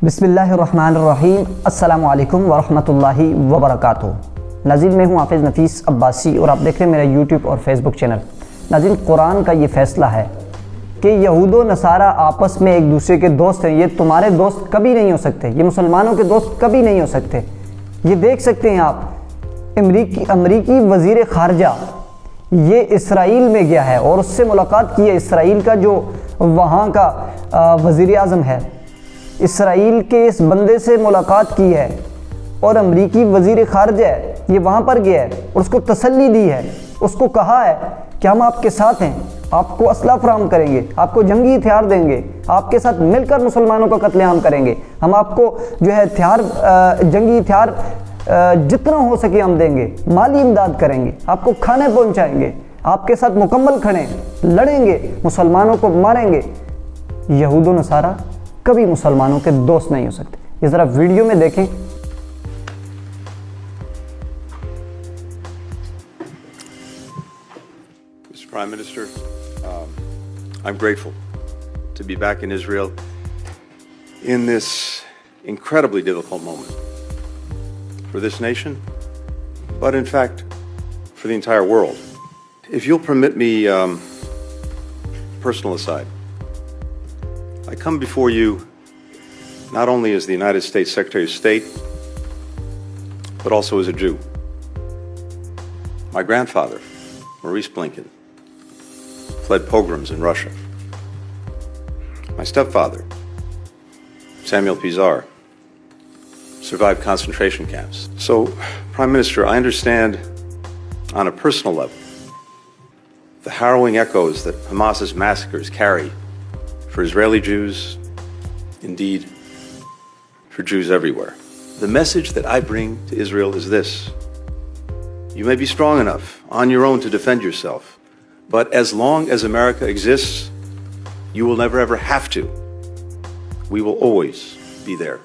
بسم اللہ الرحمن الرحیم۔ السلام علیکم ورحمۃ اللہ وبرکاتہ۔ ناظرین، میں ہوں حافظ نفیس عباسی اور آپ دیکھ رہے ہیں میرا یوٹیوب اور فیس بک چینل۔ ناظرین، قرآن کا یہ فیصلہ ہے کہ یہود و نصارہ آپس میں ایک دوسرے کے دوست ہیں۔ یہ تمہارے دوست کبھی نہیں ہو سکتے، یہ مسلمانوں کے دوست کبھی نہیں ہو سکتے۔ یہ دیکھ سکتے ہیں آپ، امریکی وزیر خارجہ یہ اسرائیل میں گیا ہے اور اس سے ملاقات کی ہے۔ اسرائیل کا جو وہاں کا وزیر اعظم ہے، اسرائیل کے اس بندے سے ملاقات کی ہے اور امریکی وزیر خارجہ ہے یہ وہاں پر گیا ہے اور اس کو تسلی دی ہے، اس کو کہا ہے کہ ہم آپ کے ساتھ ہیں، آپ کو اسلحہ فراہم کریں گے، آپ کو جنگی ہتھیار دیں گے، آپ کے ساتھ مل کر مسلمانوں کا قتل عام کریں گے، ہم آپ کو جو ہے جنگی ہتھیار جتنا ہو سکے ہم دیں گے، مالی امداد کریں گے، آپ کو کھانے پہنچائیں گے، آپ کے ساتھ مکمل کھڑے لڑیں گے، مسلمانوں کو ماریں گے۔ یہود و نصارہ کبھی مسلمانوں کے دوست نہیں ہو سکتے۔ یہ ذرا ویڈیو میں دیکھیں۔ Mr. Prime Minister, I'm grateful to be back in Israel in this incredibly difficult moment for this nation, but in fact for the entire world. If you'll permit me personal aside, I come before you not only as the United States Secretary of State, but also as a Jew. My grandfather, Maurice Blinken, fled pogroms in Russia. My stepfather, Samuel Pizar, survived concentration camps. So, Prime Minister, I understand on a personal level the harrowing echoes that Hamas's massacres carry for Israeli Jews, indeed, for Jews everywhere. The message that I bring to Israel is this: you may be strong enough on your own to defend yourself, but as long as America exists, you will never ever have to. We will always be there.